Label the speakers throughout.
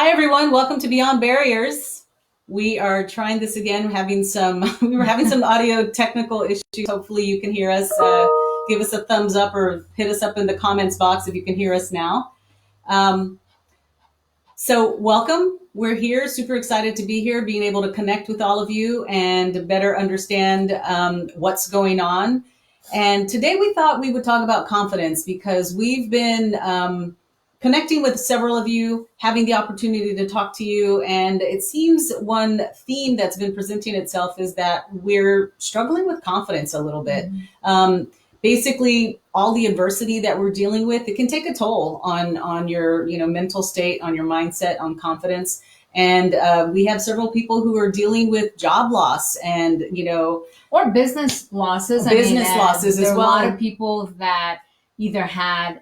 Speaker 1: Hi, everyone. Welcome to Beyond Barriers. We are trying this again. We were having some audio technical issues. Hopefully you can hear us. Give us a thumbs up or hit us up in the comments box if you can hear us now. So welcome. We're here, super excited to be here, being able to connect with all of you and better understand what's going on. And today we thought we would talk about confidence because we've been connecting with several of you, having the opportunity to talk to you. And it seems one theme that's been presenting itself is that we're struggling with confidence a little bit. Basically, all the adversity that we're dealing with, it can take a toll on your mental state, on your mindset, on confidence. And we have several people who are dealing with job loss and,
Speaker 2: or business losses.
Speaker 1: Losses as well.
Speaker 2: There are a lot of people that either had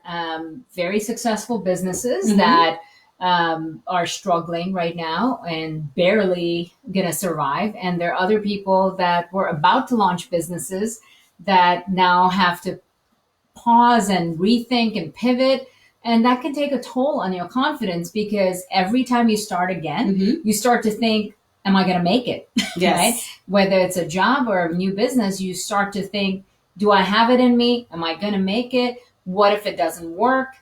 Speaker 2: very successful businesses that are struggling right now and barely going to survive. And there are other people that were about to launch businesses that now have to pause and rethink and pivot. And that can take a toll on your confidence because every time you start again, you start to think, am I going to make it?
Speaker 1: Yes.
Speaker 2: Right? Whether it's a job or a new business, you start to think, do I have it in me? Am I going to make it? What if it doesn't work?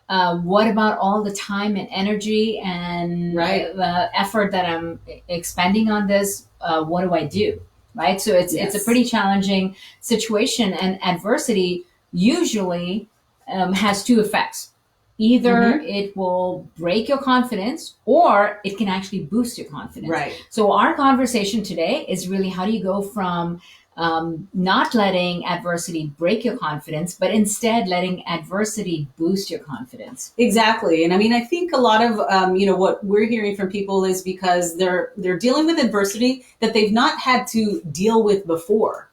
Speaker 2: What about all the time and energy and the effort that I'm expending on this? What do I do? Right. So it's a pretty challenging situation, and adversity usually has two effects. Either it will break your confidence or it can actually boost your confidence.
Speaker 1: Right.
Speaker 2: So our conversation today is really how do you go from not letting adversity break your confidence, but instead letting adversity boost your confidence.
Speaker 1: Exactly. And I think a lot of, what we're hearing from people is because they're dealing with adversity that they've not had to deal with before.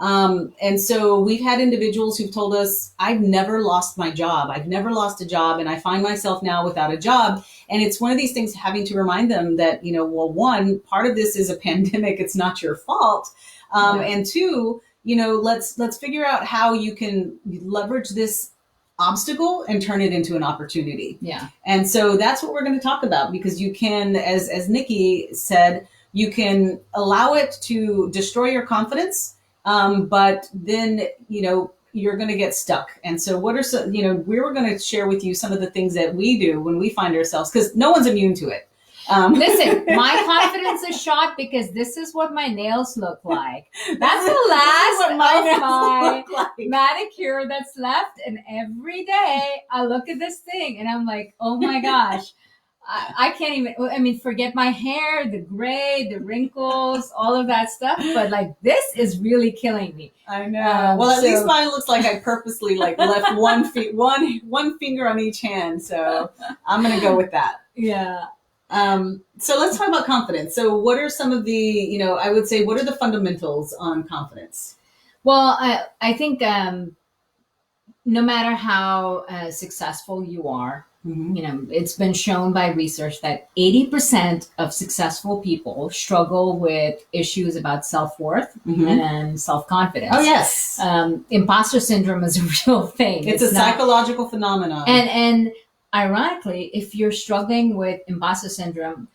Speaker 1: And so we've had individuals who've told us, I've never lost my job. I've never lost a job. And I find myself now without a job. And it's one of these things having to remind them that, one, part of this is a pandemic. It's not your fault. And two, let's figure out how you can leverage this obstacle and turn it into an opportunity.
Speaker 2: Yeah.
Speaker 1: And so that's what we're going to talk about, because you can, as Nikki said, you can allow it to destroy your confidence. But then, you're going to get stuck. And so what are some, we were going to share with you some of the things that we do when we find ourselves, because no one's immune to it.
Speaker 2: Listen, my confidence is shot because this is what my nails look like. That's the last of my manicure that's left. And every day I look at this thing and I'm like, oh my gosh, I can't even, forget my hair, the gray, the wrinkles, all of that stuff. But this is really killing me.
Speaker 1: I know. Well, at least mine looks like I purposely left one finger on each hand. So I'm going to go with that.
Speaker 2: Yeah.
Speaker 1: So let's talk about confidence. So what are some of the, I would say, what are the fundamentals on confidence?
Speaker 2: Well, I think no matter how successful you are, it's been shown by research that 80% of successful people struggle with issues about self-worth and self-confidence.
Speaker 1: Oh, yes.
Speaker 2: Imposter syndrome is a real thing.
Speaker 1: It's a psychological phenomenon.
Speaker 2: And ironically, if you're struggling with imposter syndrome,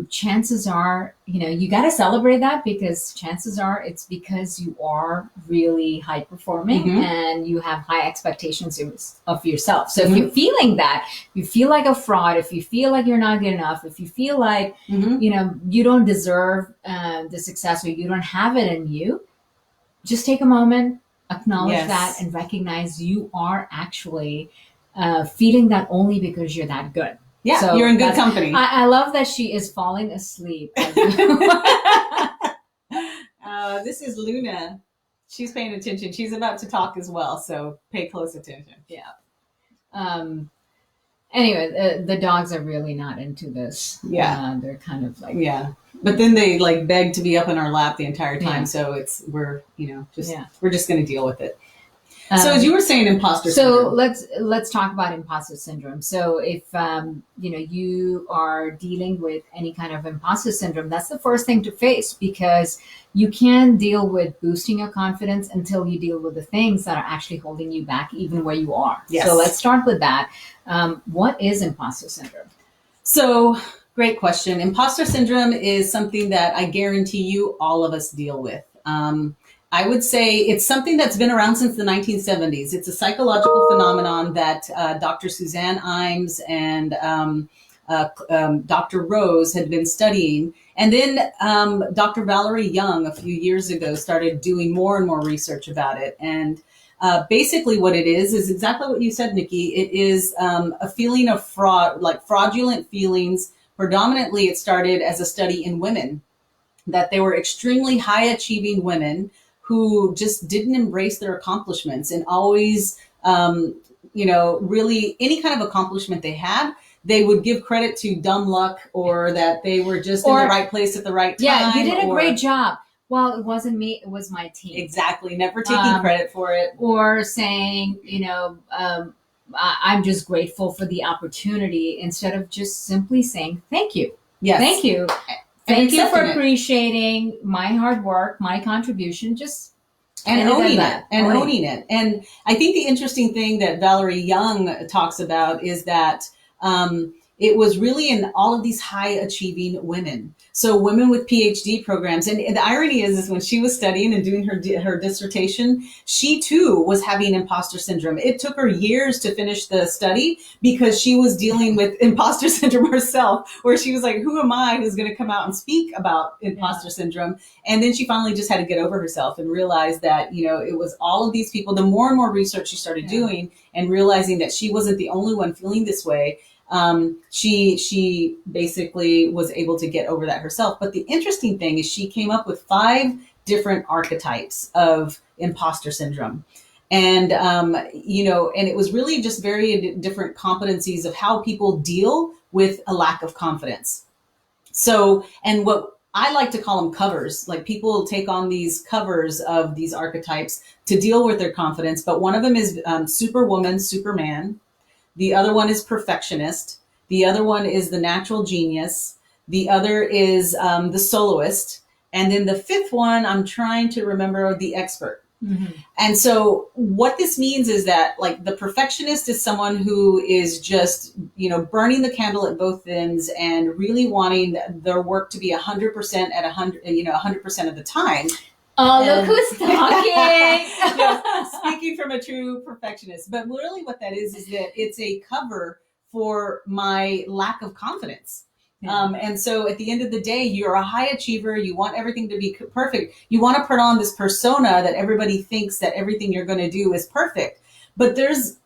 Speaker 2: chances are, you got to celebrate that, because chances are it's because you are really high performing and you have high expectations of yourself. So if you're feeling that, you feel like a fraud, if you feel like you're not good enough, if you feel like, you don't deserve the success or you don't have it in you, just take a moment, acknowledge that, and recognize you are actually feeling that only because you're that good.
Speaker 1: Yeah, so you're in good company.
Speaker 2: I love that she is falling asleep.
Speaker 1: This is Luna. She's paying attention. She's about to talk as well, so pay close attention.
Speaker 2: Yeah. Anyway, the dogs are really not into this.
Speaker 1: Yeah.
Speaker 2: They're kind of like...
Speaker 1: Yeah. But then they beg to be up in our lap the entire time. Yeah. So we're just going to deal with it. So as you were saying, imposter syndrome.
Speaker 2: So let's talk about imposter syndrome. So if you are dealing with any kind of imposter syndrome, that's the first thing to face, because you can deal with boosting your confidence until you deal with the things that are actually holding you back, even where you are.
Speaker 1: Yes.
Speaker 2: So let's start with that. What is imposter syndrome?
Speaker 1: So, great question. Imposter syndrome is something that I guarantee you all of us deal with. I would say it's something that's been around since the 1970s. It's a psychological phenomenon that Dr. Suzanne Imes and Dr. Rose had been studying. And then Dr. Valerie Young a few years ago started doing more and more research about it. And basically what it is exactly what you said, Nikki. It is a feeling of fraud, like fraudulent feelings. Predominantly, it started as a study in women, that they were extremely high achieving women who just didn't embrace their accomplishments and always, really any kind of accomplishment they had, they would give credit to dumb luck or that they were just in the right place at the right time.
Speaker 2: Yeah, you did a great job. Well, it wasn't me, it was my team.
Speaker 1: Exactly. Never taking credit for it.
Speaker 2: Or saying, I'm just grateful for the opportunity instead of just simply saying, thank you.
Speaker 1: Yes.
Speaker 2: Thank you. Thank you for appreciating my hard work, my contribution,
Speaker 1: and owning it. And I think the interesting thing that Valerie Young talks about is that it was really in all of these high achieving women. So women with PhD programs. And the irony is when she was studying and doing her dissertation, she too was having imposter syndrome. It took her years to finish the study because she was dealing with imposter syndrome herself, where she was like, who am I who's going to come out and speak about imposter syndrome? And then she finally just had to get over herself and realize that, it was all of these people. The more and more research she started doing and realizing that she wasn't the only one feeling this way, she basically was able to get over that herself. But the interesting thing is she came up with 5 different archetypes of imposter syndrome. And, and it was really just very different competencies of how people deal with a lack of confidence. So, and what I like to call them covers, like people take on these covers of these archetypes to deal with their confidence. But one of them is Superwoman, Superman. The other one is perfectionist. The other one is the natural genius. The other is the soloist. And then the 5th one, I'm trying to remember, the expert. Mm-hmm. And so what this means is that like the perfectionist is someone who is just, burning the candle at both ends and really wanting their work to be 100% at 100% of the time.
Speaker 2: Oh, look who's talking.
Speaker 1: Speaking from a true perfectionist. But really what that is that it's a cover for my lack of confidence. And so at the end of the day, you're a high achiever. You want everything to be perfect. You want to put on this persona that everybody thinks that everything you're going to do is perfect. But there's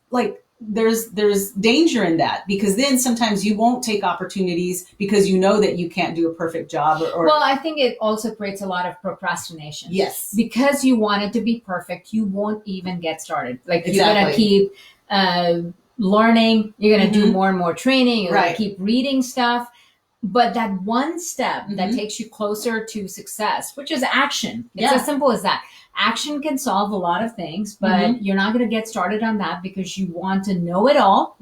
Speaker 1: danger in that, because then sometimes you won't take opportunities because you know that you can't do a perfect job.
Speaker 2: Well, I think it also creates a lot of procrastination.
Speaker 1: Yes.
Speaker 2: Because you want it to be perfect, you won't even get started. Like
Speaker 1: Exactly.
Speaker 2: You're going to keep learning, you're going to do more and more training, you're going to keep reading stuff. But that one step that takes you closer to success, which is action. It's as simple as that. Action can solve a lot of things, but you're not going to get started on that because you want to know it all,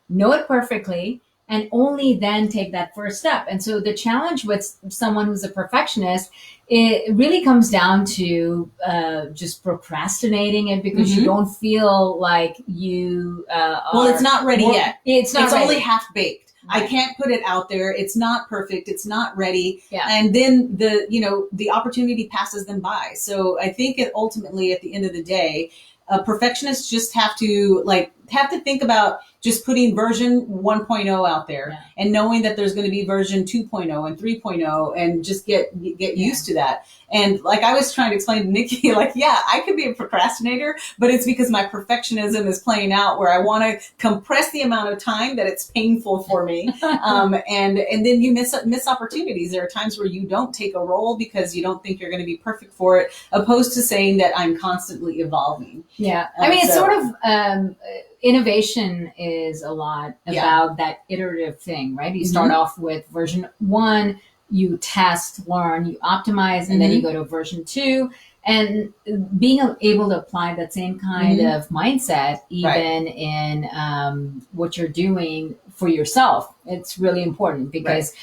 Speaker 2: know it perfectly, and only then take that first step. And so the challenge with someone who's a perfectionist, it really comes down to just procrastinating it because you don't feel like you
Speaker 1: it's not ready yet.
Speaker 2: It's not ready.
Speaker 1: Only half baked. Right. I can't put it out there. It's not perfect. It's not ready.
Speaker 2: Yeah.
Speaker 1: And then the opportunity passes them by. So I think ultimately at the end of the day, perfectionists just have to think about just putting version 1.0 out there and knowing that there's going to be version 2.0 and 3.0 and just get used to that. And like I was trying to explain to Nikki, I could be a procrastinator, but it's because my perfectionism is playing out where I want to compress the amount of time that it's painful for me. And then you miss opportunities. There are times where you don't take a role because you don't think you're going to be perfect for it, opposed to saying that I'm constantly evolving.
Speaker 2: Yeah. It's sort of, innovation is a lot about that iterative thing, right? You start off with version 1, you test, learn, you optimize, and then you go to version 2. And being able to apply that same kind of mindset, even in what you're doing for yourself, it's really important because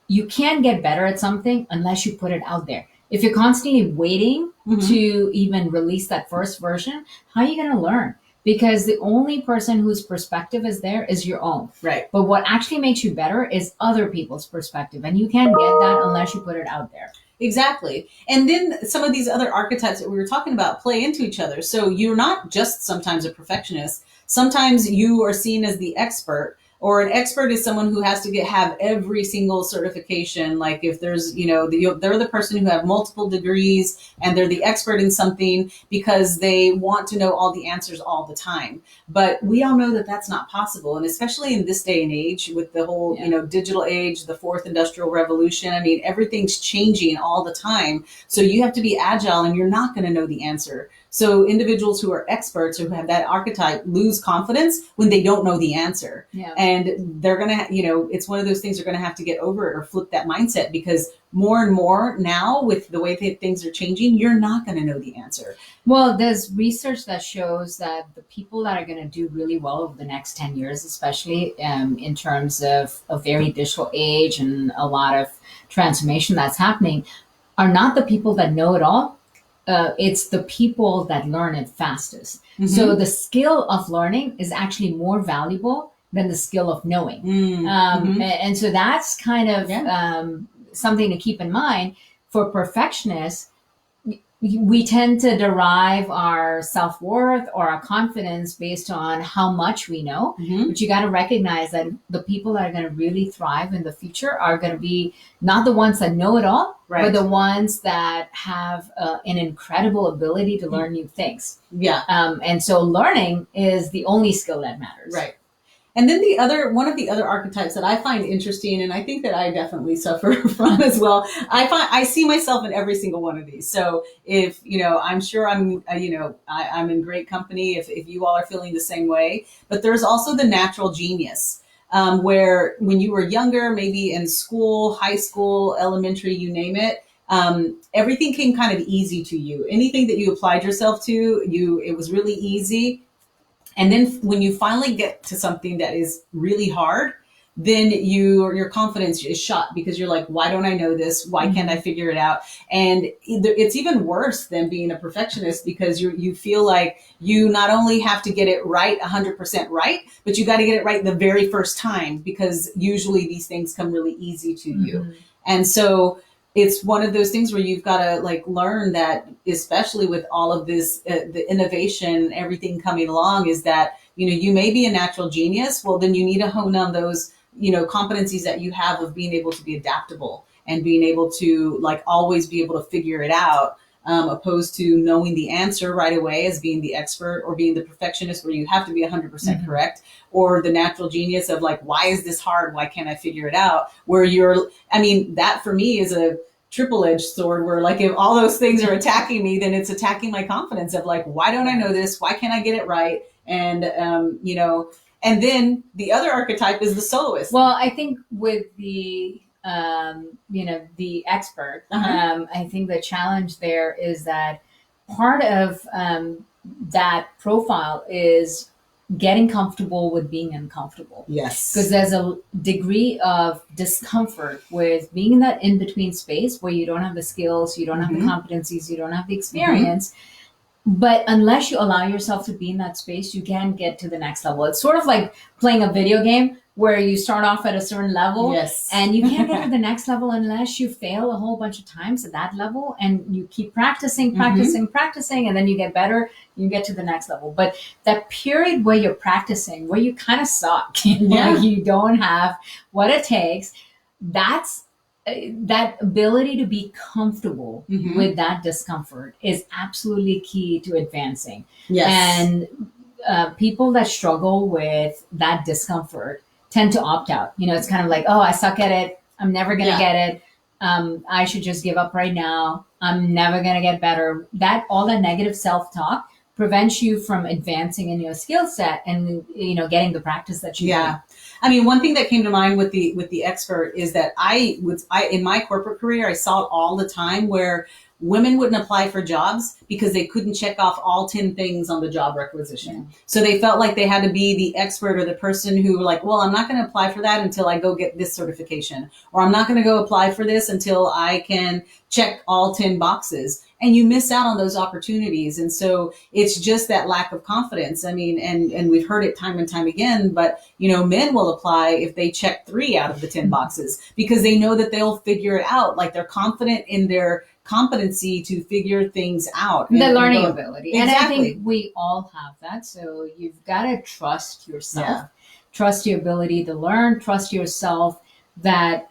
Speaker 2: you can't get better at something unless you put it out there. If you're constantly waiting to even release that first version, how are you going to learn? because the only person whose perspective is there is your own.
Speaker 1: Right.
Speaker 2: But what actually makes you better is other people's perspective. And you can't get that unless you put it out there.
Speaker 1: Exactly. And then some of these other archetypes that we were talking about play into each other. So you're not just sometimes a perfectionist. Sometimes you are seen as the expert, or an expert is someone who has to have every single certification. Like if there's, they're the person who have multiple degrees and they're the expert in something because they want to know all the answers all the time. But we all know that that's not possible. And especially in this day and age with the whole, digital age, the fourth industrial revolution. I mean, everything's changing all the time. So you have to be agile and you're not going to know the answer. So individuals who are experts or who have that archetype lose confidence when they don't know the answer.
Speaker 2: Yeah.
Speaker 1: And they're going to, it's one of those things they're going to have to get over it or flip that mindset, because more and more now with the way that things are changing, you're not going to know the answer.
Speaker 2: Well, there's research that shows that the people that are going to do really well over the next 10 years, especially in terms of a very digital age and a lot of transformation that's happening, are not the people that know it all. It's the people that learn it fastest. Mm-hmm. So the skill of learning is actually more valuable than the skill of knowing. Mm-hmm. And so that's kind of something to keep in mind. For perfectionists, we tend to derive our self-worth or our confidence based on how much we know. Mm-hmm. But you got to recognize that the people that are going to really thrive in the future are going to be not the ones that know it all, right, but the ones that have an incredible ability to learn new things.
Speaker 1: Yeah.
Speaker 2: And so learning is the only skill that matters.
Speaker 1: Right. And then one of the other archetypes that I find interesting, and I think that I definitely suffer from as well, I see myself in every single one of these. So if, I'm sure I'm in great company if you all are feeling the same way, but there's also the natural genius, where when you were younger, maybe in school, high school, elementary, you name it, everything came kind of easy to you. Anything that you applied yourself to, it was really easy. And then when you finally get to something that is really hard, then your confidence is shot, because you're like, why don't I know this? Why can't I figure it out? And it's even worse than being a perfectionist, because you feel like you not only have to get it right, 100% right, but you got to get it right the very first time, because usually these things come really easy to you. And so it's one of those things where you've got to learn that, especially with all of this, the innovation, everything coming along, is that, you may be a natural genius. Well, then you need to hone on those, competencies that you have of being able to be adaptable and being able to always be able to figure it out, opposed to knowing the answer right away as being the expert, or being the perfectionist where you have to be 100% correct, or the natural genius of why is this hard? Why can't I figure it out? Where that for me is a triple-edged sword, where if all those things are attacking me, then it's attacking my confidence of why don't I know this? Why can't I get it right? And, and then the other archetype is the soloist.
Speaker 2: Well, I think with the the expert, I think the challenge there is that part of that profile is getting comfortable with being uncomfortable.
Speaker 1: Yes.
Speaker 2: Because there's a degree of discomfort with being in that in-between space where you don't have the skills, you don't have the competencies, you don't have the experience. But unless you allow yourself to be in that space, you can't get to the next level. It's sort of like playing a video game where you start off at a certain level, and you can't get to the next level unless you fail a whole bunch of times at that level, and you keep practicing, and then you get better, you get to the next level. But that period where you're practicing, where you kind of suck, where you don't have what it takes, that's that ability to be comfortable with that discomfort is absolutely key to advancing. And people that struggle with that discomfort tend to opt out. It's kind of like, oh, I suck at it. I'm never going to get it. I should just give up right now. I'm never going to get better. All that negative self-talk prevents you from advancing in your skill set and, getting the practice that you need.
Speaker 1: I mean, one thing that came to mind with the expert is that I in my corporate career, I saw it all the time where women wouldn't apply for jobs because they couldn't check off all 10 things on the job requisition. So they felt like they had to be the expert or the person who well, I'm not going to apply for that until I go get this certification, or I'm not going to go apply for this until I can check all 10 boxes. and you miss out on those opportunities. And so it's just that lack of confidence. I mean, and we've heard it time and time again, but men will apply if they check 3 out of the 10 boxes because they know that they'll figure it out. Like they're confident in their competency to figure things out.
Speaker 2: The learning ability.
Speaker 1: Exactly.
Speaker 2: And I think we all have that. So you've got to trust yourself, trust your ability to learn, trust yourself that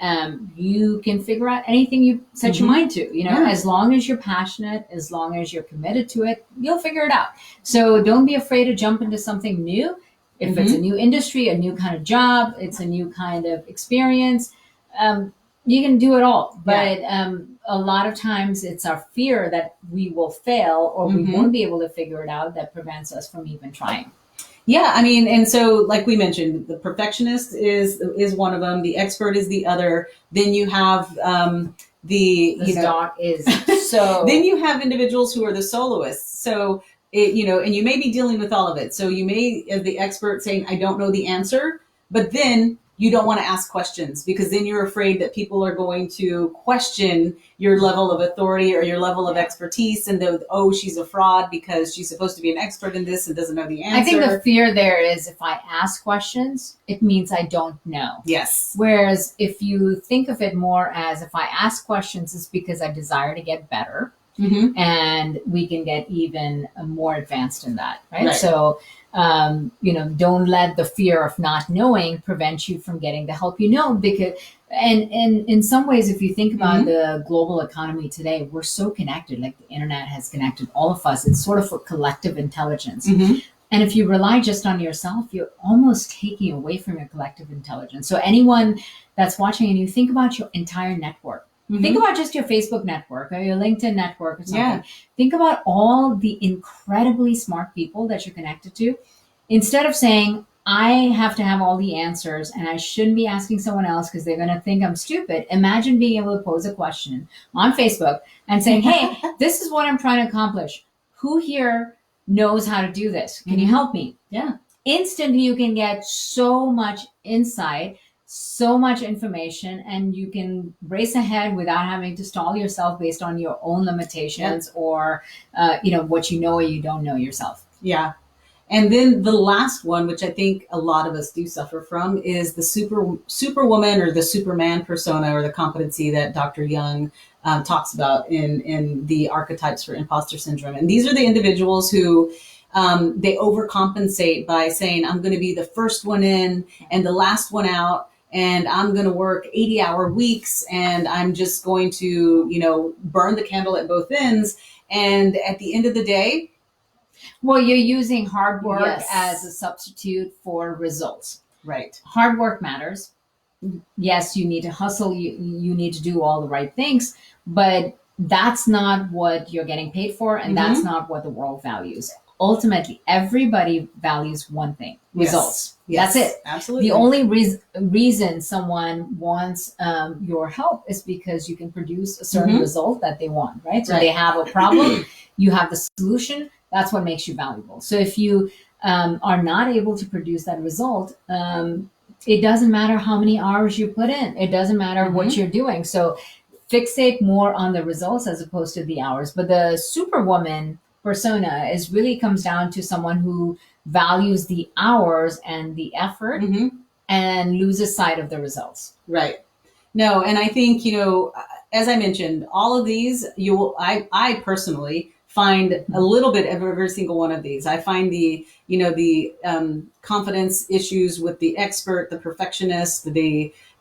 Speaker 2: you can figure out anything you set your mind to, as long as you're passionate, as long as you're committed to it, you'll figure it out. So don't be afraid to jump into something new. If it's a new industry, a new kind of job, it's a new kind of experience, you can do it all. But a lot of times it's our fear that we will fail or we won't be able to figure it out that prevents us from even trying.
Speaker 1: Yeah, I mean, and so like we mentioned, the perfectionist is one of them. The expert is the other. Then you have the
Speaker 2: stock is
Speaker 1: so. Then you have individuals who are the soloists. So and you may be dealing with all of it. So you may, as the expert, saying, "I don't know the answer," but then you don't want to ask questions because then you're afraid that people are going to question your level of authority or your level of expertise, and she's a fraud because she's supposed to be an expert in this and doesn't know the answer.
Speaker 2: I think the fear there is if I ask questions, it means I don't know.
Speaker 1: Yes.
Speaker 2: Whereas if you think of it more as if I ask questions, it's because I desire to get better, and we can get even more advanced in that, right? So don't let the fear of not knowing prevent you from getting the help because and in some ways, if you think about the global economy today, we're so connected. Like the internet has connected all of us. It's sort of a collective intelligence. And if you rely just on yourself, you're almost taking away from your collective intelligence. So anyone that's watching and you think about your entire network, think about just your Facebook network or your LinkedIn network or something. Yeah. Think about all the incredibly smart people that you're connected to. Instead of saying, I have to have all the answers and I shouldn't be asking someone else because they're going to think I'm stupid. Imagine being able to pose a question on Facebook and saying, hey, this is what I'm trying to accomplish. Who here knows how to do this? Can you help me?
Speaker 1: Yeah.
Speaker 2: Instantly, you can get so much insight, so much information, and you can race ahead without having to stall yourself based on your own limitations or, what you know or you don't know yourself.
Speaker 1: Yeah. And then the last one, which I think a lot of us do suffer from, is the superwoman or the Superman persona or the competency that Dr. Young talks about in the archetypes for imposter syndrome. And these are the individuals who they overcompensate by saying, I'm going to be the first one in and the last one out. And I'm going to work 80-hour weeks and I'm just going to, burn the candle at both ends. And at the end of the day,
Speaker 2: well, you're using hard work as a substitute for results.
Speaker 1: Right.
Speaker 2: Hard work matters. Yes, you need to hustle. You need to do all the right things, but that's not what you're getting paid for. And that's not what the world values. Ultimately, everybody values one thing, results.
Speaker 1: Yes.
Speaker 2: That's it.
Speaker 1: Absolutely.
Speaker 2: The only reason someone wants your help is because you can produce a certain result that they want, right? So they have a problem, you have the solution. That's what makes you valuable. So if you are not able to produce that result, it doesn't matter how many hours you put in. It doesn't matter what you're doing. So fixate more on the results as opposed to the hours. But the Superwoman persona really comes down to someone who values the hours and the effort and loses sight of the results.
Speaker 1: Right. No, and I think, as I mentioned, all of these, I personally find a little bit of every single one of these. I find the confidence issues with the expert, the perfectionist,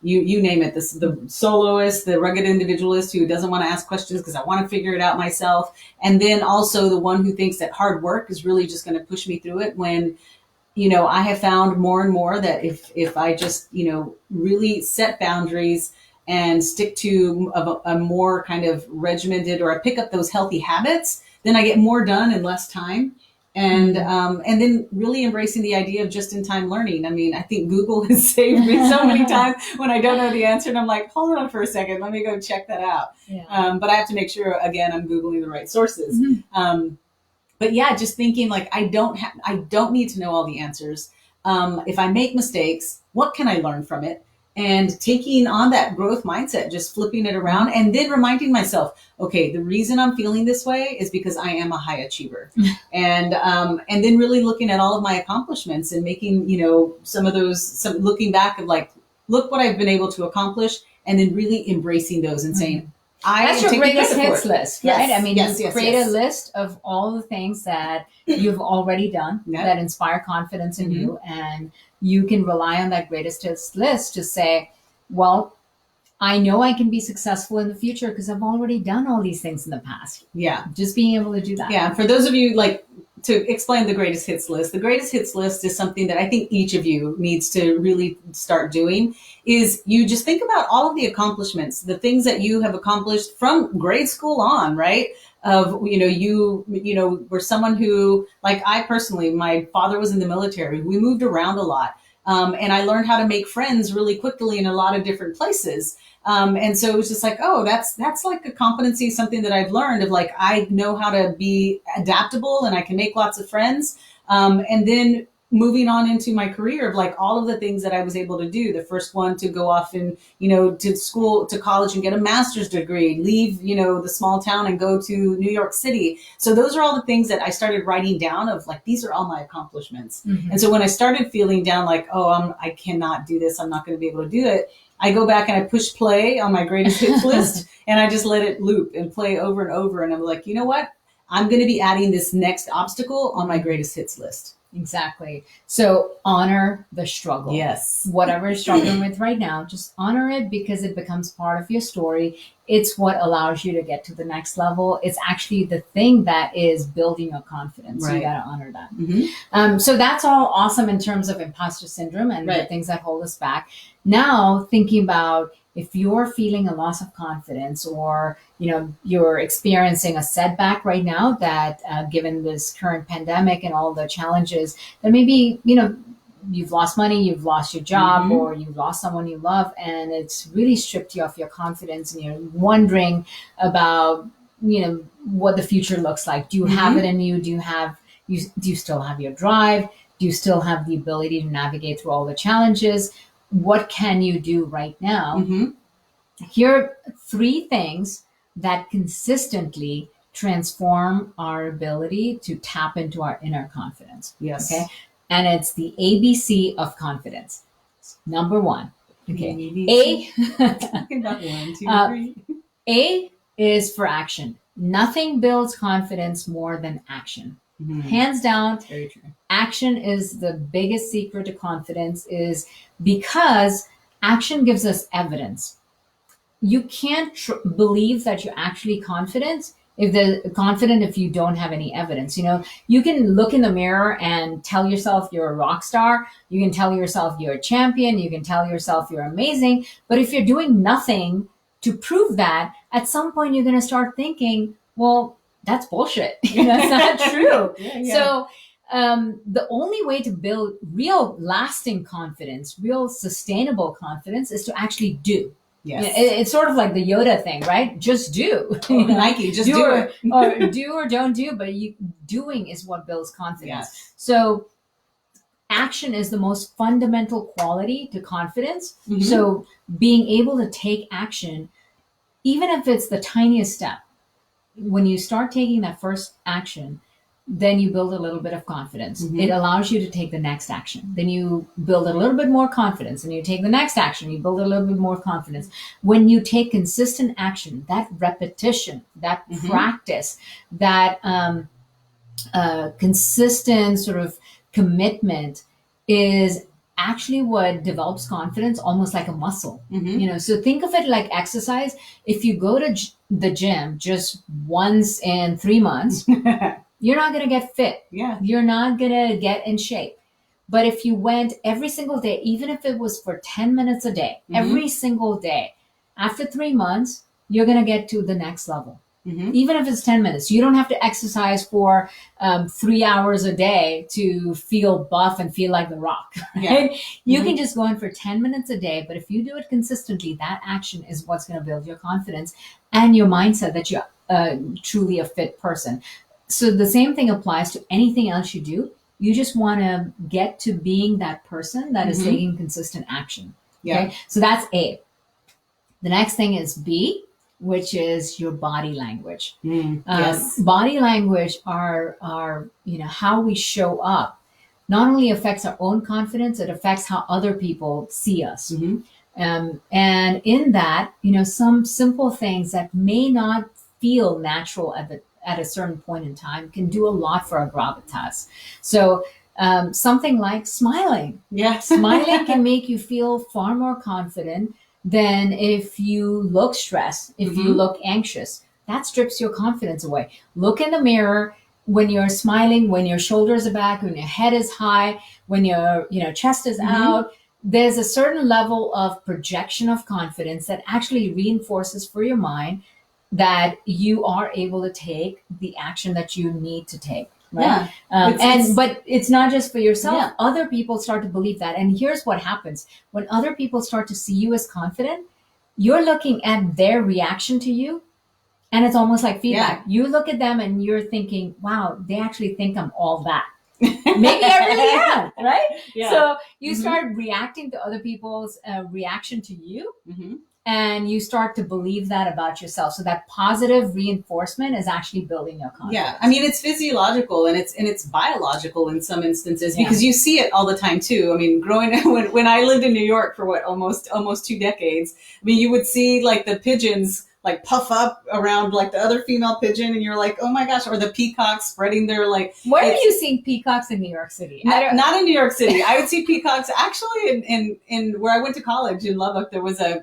Speaker 1: you name it, the soloist, the rugged individualist who doesn't want to ask questions because I want to figure it out myself. And then also the one who thinks that hard work is really just going to push me through it when, I have found more and more that if I just, really set boundaries and stick to a more kind of regimented, or I pick up those healthy habits, then I get more done in less time. And then really embracing the idea of just-in-time learning. I mean, I think Google has saved me so many times when I don't know the answer and I'm like, hold on for a second, let me go check that out.
Speaker 2: Yeah.
Speaker 1: But I have to make sure, again, I'm Googling the right sources. But yeah, just thinking like, I don't need to know all the answers. If I make mistakes, what can I learn from it? and taking on that growth mindset, just flipping it around, and then reminding myself, okay, the reason I'm feeling this way is because I am a high achiever. And then really looking at all of my accomplishments and making, some looking back of like, look what I've been able to accomplish, and then really embracing those and saying,
Speaker 2: That's your greatest hits list, right?
Speaker 1: Yes,
Speaker 2: I mean,
Speaker 1: yes,
Speaker 2: you
Speaker 1: yes,
Speaker 2: create
Speaker 1: yes.
Speaker 2: a list of all the things that you've already done
Speaker 1: Yep.
Speaker 2: that inspire confidence in you. And you can rely on that greatest hits list to say, well, I know I can be successful in the future because I've already done all these things in the past.
Speaker 1: Yeah.
Speaker 2: Just being able to do that.
Speaker 1: Yeah. For those of you to explain the greatest hits list, the greatest hits list is something that I think each of you needs to really start doing. Is you just think about all of the accomplishments, the things that you have accomplished from grade school on, right? Of, you were someone who, like I personally, my father was in the military. We moved around a lot. And I learned how to make friends really quickly in a lot of different places. And so it was just like, oh, that's like a competency, something that I've learned of like, I know how to be adaptable and I can make lots of friends. And then moving on into my career of like all of the things that I was able to do. The first one to go off and, to school, to college and get a master's degree, leave, the small town and go to New York City. So those are all the things that I started writing down of like, these are all my accomplishments. And so when I started feeling down like, oh, I cannot do this, I'm not going to be able to do it, I go back and I push play on my greatest hits list and I just let it loop and play over and over. And I'm like, you know what? I'm going to be adding this next obstacle on my greatest hits list.
Speaker 2: Exactly. So honor the struggle.
Speaker 1: Yes.
Speaker 2: Whatever you're struggling with right now, just honor it because it becomes part of your story. It's what allows you to get to the next level. It's actually the thing that is building your confidence.
Speaker 1: Right.
Speaker 2: So you got to honor that. So that's all awesome in terms of imposter syndrome and the things that hold us back. Now thinking about if you're feeling a loss of confidence or, you're experiencing a setback right now that given this current pandemic and all the challenges that maybe, you've lost money, you've lost your job, or you've lost someone you love, and it's really stripped you of your confidence and you're wondering about, what the future looks like. Do you have it in you? Do you still have your drive? Do you still have the ability to navigate through all the challenges? What can you do right now? Here are 3 things that consistently transform our ability to tap into our inner confidence.
Speaker 1: Yes.
Speaker 2: Okay. And it's the ABC of confidence. Number 1. Okay. A is for action. Nothing builds confidence more than action. Hands down, very true. Action is the biggest secret to confidence is because action gives us evidence. You can't believe that you're actually confident if you don't have any evidence. You can look in the mirror and tell yourself you're a rock star. You can tell yourself you're a champion. You can tell yourself you're amazing. But if you're doing nothing to prove that, at some point you're going to start thinking, well, that's bullshit. That's not true. So the only way to build real lasting confidence, real sustainable confidence is to actually do.
Speaker 1: Yes.
Speaker 2: It's sort of like the Yoda thing, right? Just do.
Speaker 1: Nike, just do it.
Speaker 2: Or do or don't do, but doing is what builds confidence.
Speaker 1: Yes.
Speaker 2: So action is the most fundamental quality to confidence. So being able to take action, even if it's the tiniest step, when you start taking that first action, then you build a little bit of confidence. It allows you to take the next action. Then you build a little bit more confidence and you take the next action. You build a little bit more confidence. When you take consistent action, that repetition, that practice, that consistent sort of commitment is actually what develops confidence almost like a muscle. So think of it like exercise. If you go to the gym just once in 3 months, you're not going to get fit. You're not going to get in shape. But if you went every single day, even if it was for 10 minutes a day, every single day, after 3 months, you're going to get to the next level. Even if it's 10 minutes, you don't have to exercise for 3 hours a day to feel buff and feel like the Rock. Right? You can just go in for 10 minutes a day. But if you do it consistently, that action is what's going to build your confidence and your mindset that you're truly a fit person. So the same thing applies to anything else you do. You just want to get to being that person that is taking consistent action.
Speaker 1: Yeah.
Speaker 2: Okay. So that's A. The next thing is B, which is your body language.
Speaker 1: Yes.
Speaker 2: Body language are how we show up. Not only affects our own confidence, it affects how other people see us. And in that, some simple things that may not feel natural at a certain point in time can do a lot for our gravitas. So something like smiling.
Speaker 1: Yes.
Speaker 2: Smiling can make you feel far more confident than if you look stressed, if you look anxious. That strips your confidence away. Look in the mirror when you're smiling, when your shoulders are back, when your head is high, when your chest is out. There's a certain level of projection of confidence that actually reinforces for your mind that you are able to take the action that you need to take. Right.
Speaker 1: Yeah.
Speaker 2: But it's not just for yourself.
Speaker 1: Yeah.
Speaker 2: Other people start to believe that. And here's what happens. When other people start to see you as confident, you're looking at their reaction to you. And it's almost like feedback. You look at them and you're thinking, wow, they actually think I'm all that. Maybe I really am, right?
Speaker 1: Yeah.
Speaker 2: So you start reacting to other people's reaction to you. And you start to believe that about yourself. So that positive reinforcement is actually building your confidence.
Speaker 1: Yeah, I mean, it's physiological and it's biological in some instances because you see it all the time too. I mean, when I lived in New York for almost 2 decades, I mean, you would see like the pigeons like puff up around like the other female pigeon, and you're like, oh my gosh, or the peacocks spreading their like.
Speaker 2: Where are you seeing peacocks in New York City?
Speaker 1: Not in New York City. I would see peacocks actually in where I went to college in Lubbock. There was a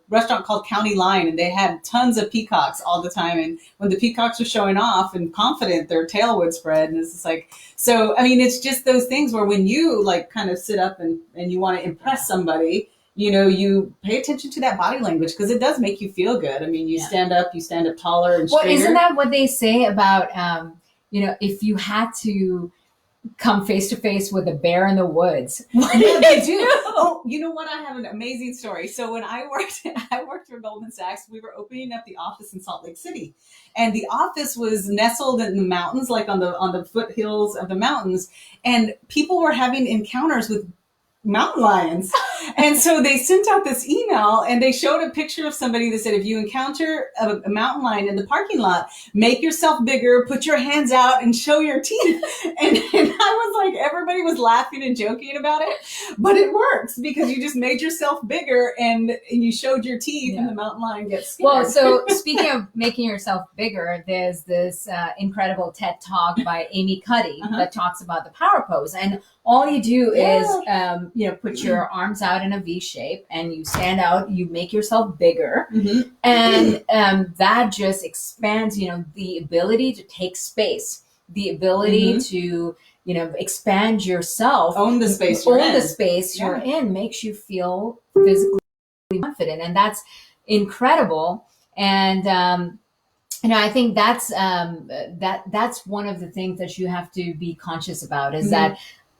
Speaker 1: restaurant called County Line, and they had tons of peacocks all the time. And when the peacocks were showing off and confident, their tail would spread, and it's just like, so I mean, it's just those things where when you like kind of sit up and you want to impress somebody, you pay attention to that body language because it does make you feel good. I mean, you stand up taller and straighter.
Speaker 2: Well, isn't that what they say about, if you had to come face to face with a bear in the woods? What do
Speaker 1: they do? Oh, you know what? I have an amazing story. So when I worked for Goldman Sachs, we were opening up the office in Salt Lake City, and the office was nestled in the mountains, like on the foothills of the mountains, and people were having encounters with mountain lions. And so they sent out this email and they showed a picture of somebody that said, if you encounter a mountain lion in the parking lot, make yourself bigger, put your hands out and show your teeth. And I was like, everybody was laughing and joking about it, but it works because you just made yourself bigger and you showed your teeth and the mountain lion gets scared.
Speaker 2: Well, so speaking of making yourself bigger, there's this incredible TED Talk by Amy Cuddy that talks about the power pose. And all you do is, put your arms out in a V shape and you stand out, you make yourself bigger. And that just expands, the ability to take space, the ability to, expand yourself.
Speaker 1: Own the space
Speaker 2: you're in makes you feel physically confident. And that's incredible. And, I think that's one of the things that you have to be conscious about is that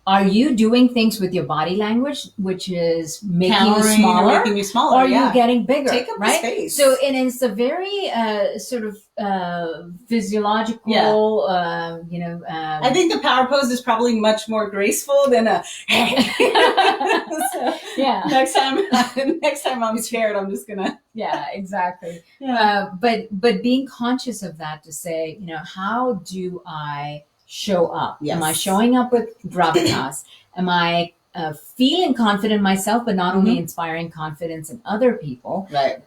Speaker 2: are you doing things with your body language, which is making you smaller, or are you getting bigger?
Speaker 1: Take up the space.
Speaker 2: So, and it's a very sort of physiological,
Speaker 1: I think the power pose is probably much more graceful than a. Next time I'm scared, I'm just gonna.
Speaker 2: Yeah, exactly. But being conscious of that to say, how do I show up?
Speaker 1: Yes.
Speaker 2: Am I showing up with gravitas? Am I feeling confident in myself, but not only inspiring confidence in other people?
Speaker 1: Right.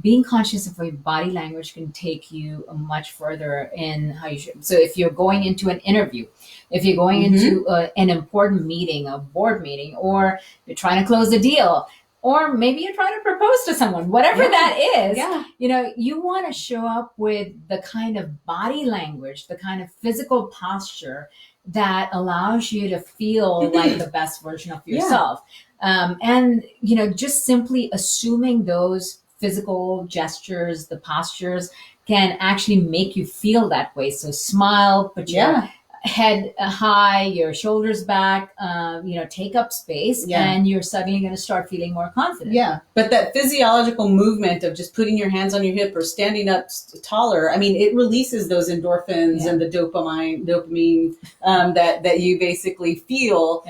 Speaker 2: Being conscious of your body language can take you much further in how you should. So if you're going into an interview, if you're going into an important meeting, a board meeting, or you're trying to close a deal, or maybe you're trying to propose to someone, whatever that is, you want to show up with the kind of body language, the kind of physical posture that allows you to feel like the best version of yourself. And, just simply assuming those physical gestures, the postures can actually make you feel that way. So smile, put your head high, your shoulders back, take up space, and you're suddenly going to start feeling more confident.
Speaker 1: Yeah. But that physiological movement of just putting your hands on your hip or standing up taller, I mean, it releases those endorphins and the dopamine that you basically feel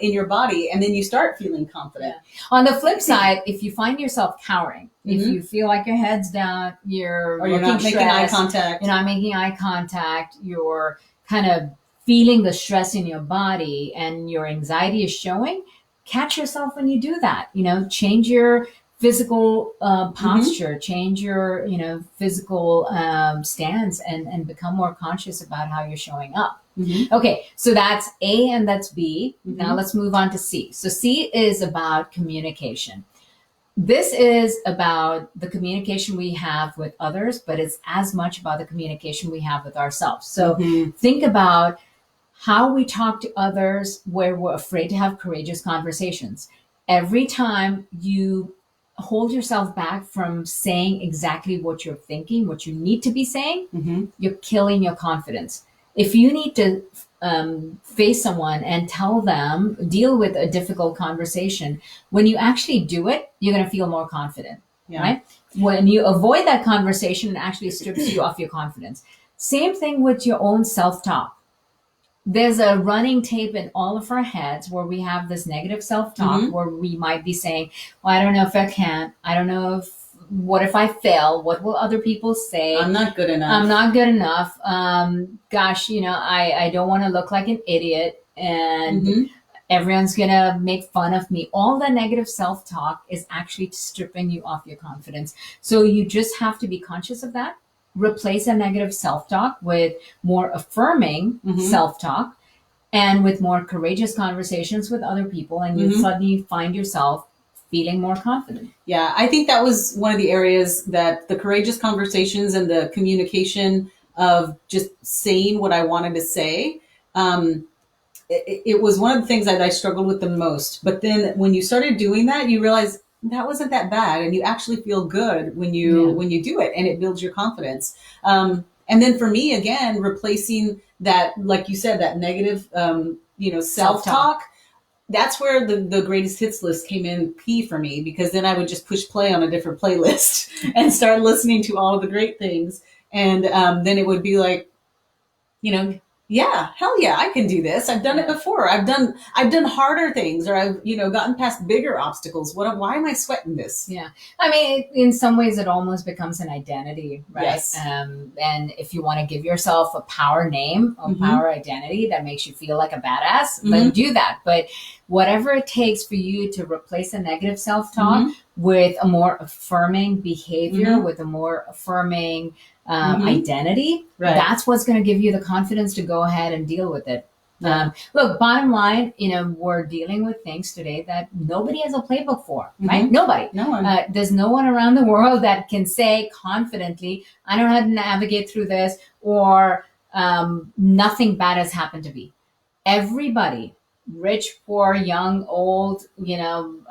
Speaker 1: in your body. And then you start feeling confident.
Speaker 2: Yeah. On the flip side, if you find yourself cowering, if you feel like your head's down, you're
Speaker 1: not making eye contact.
Speaker 2: You're not making eye contact. You're kind of feeling the stress in your body and your anxiety is showing, catch yourself when you do that. Change your physical posture, change your, physical stance and become more conscious about how you're showing up. Okay, so that's A and that's B. Now let's move on to C. So C is about communication. This is about the communication we have with others, but it's as much about the communication we have with ourselves. So think about how we talk to others where we're afraid to have courageous conversations. Every time you hold yourself back from saying exactly what you're thinking, what you need to be saying, you're killing your confidence. If you need to face someone and tell them, deal with a difficult conversation, when you actually do it, you're going to feel more confident, right? When you avoid that conversation, it actually strips you of your confidence. Same thing with your own self-talk. There's a running tape in all of our heads where we have this negative self-talk where we might be saying, well, I don't know if I can. I don't know what if I fail? What will other people say?
Speaker 1: I'm not good enough.
Speaker 2: I'm not good enough. Gosh, I don't want to look like an idiot and everyone's going to make fun of me. All the negative self-talk is actually stripping you off your confidence. So you just have to be conscious of that. Replace a negative self-talk with more affirming self-talk and with more courageous conversations with other people. And you suddenly find yourself feeling more confident.
Speaker 1: Yeah, I think that was one of the areas that the courageous conversations and the communication of just saying what I wanted to say, it was one of the things that I struggled with the most. But then when you started doing that, you realize that wasn't that bad, and you actually feel good when you do it, and it builds your confidence. And then for me, again, replacing that, like you said, that negative, self-talk. That's where the greatest hits list came in key for me, because then I would just push play on a different playlist and start listening to all of the great things. And then it would be like, yeah, hell yeah, I can do this. I've done it before. I've done harder things, or I've, gotten past bigger obstacles. Why am I sweating this?
Speaker 2: Yeah. I mean, in some ways it almost becomes an identity, right?
Speaker 1: Yes.
Speaker 2: And if you want to give yourself a power name, a power identity that makes you feel like a badass, then do that. But whatever it takes for you to replace a negative self-talk with a more affirming behavior, with a more affirming identity, that's what's going to give you the confidence to go ahead and deal with it. Look, bottom line, we're dealing with things today that nobody has a playbook for, right? Nobody.
Speaker 1: No one.
Speaker 2: There's no one around the world that can say confidently, I know how to navigate through this, or nothing bad has happened to me. Everybody, rich, poor, young, old, no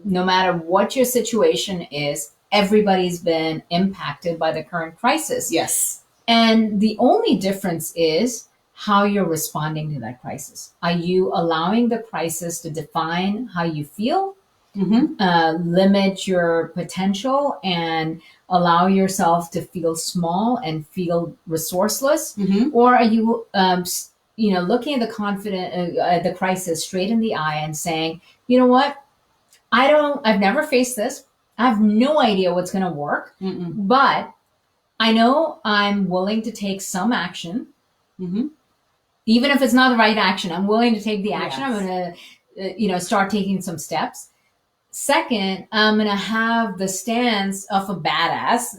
Speaker 2: matter what your situation is, everybody's been impacted by the current crisis.
Speaker 1: Yes.
Speaker 2: And the only difference is how you're responding to that crisis. Are you allowing the crisis to define how you feel, limit your potential, and allow yourself to feel small and feel resourceless? Or are you, looking at the crisis straight in the eye and saying, you know what? I've never faced this. I have no idea what's going to work, but I know I'm willing to take some action. Even if it's not the right action, I'm willing to take the action. Yes. I'm going to, start taking some steps. Second, I'm going to have the stance of a badass,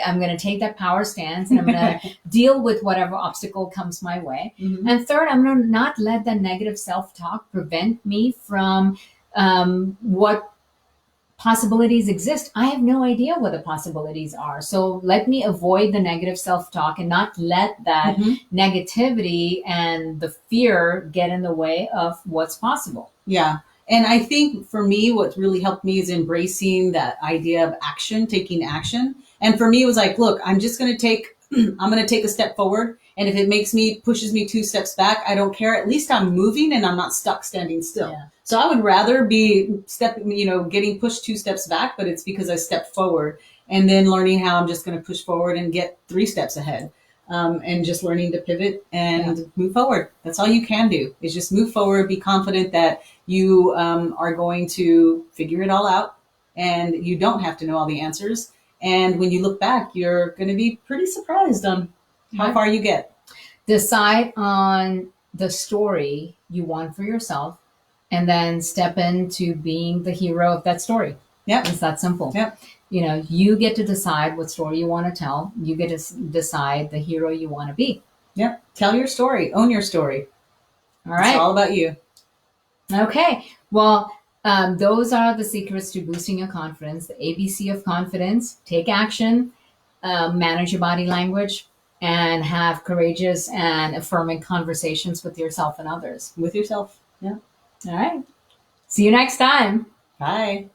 Speaker 2: I'm going to take that power stance and I'm going to deal with whatever obstacle comes my way. And third, I'm going to not let that negative self-talk prevent me from what possibilities exist. I have no idea what the possibilities are. So let me avoid the negative self-talk and not let that negativity and the fear get in the way of what's possible.
Speaker 1: Yeah. And I think for me, what really helped me is embracing that idea of action, taking action. And for me, it was like, look, I'm going to take a step forward. And if it pushes me 2 steps back, I don't care. At least I'm moving and I'm not stuck standing still.
Speaker 2: Yeah.
Speaker 1: So I would rather be getting pushed 2 steps back, but it's because I stepped forward, and then learning how I'm just going to push forward and get 3 steps ahead. And just learning to pivot and move forward. That's all you can do, is just move forward, be confident that you are going to figure it all out, and you don't have to know all the answers. And when you look back, you're going to be pretty surprised on how far you get.
Speaker 2: Decide on the story you want for yourself, and then step into being the hero of that story.
Speaker 1: Yeah.
Speaker 2: It's that simple.
Speaker 1: Yeah.
Speaker 2: You get to decide what story you want to tell. You get to decide the hero you want to be.
Speaker 1: Yep. Tell your story. Own your story.
Speaker 2: All right.
Speaker 1: It's all about you.
Speaker 2: Okay. Well, those are the secrets to boosting your confidence. The ABC of confidence: take action, manage your body language, and have courageous and affirming conversations with yourself and others.
Speaker 1: With yourself. Yeah.
Speaker 2: All right. See you next time.
Speaker 1: Bye.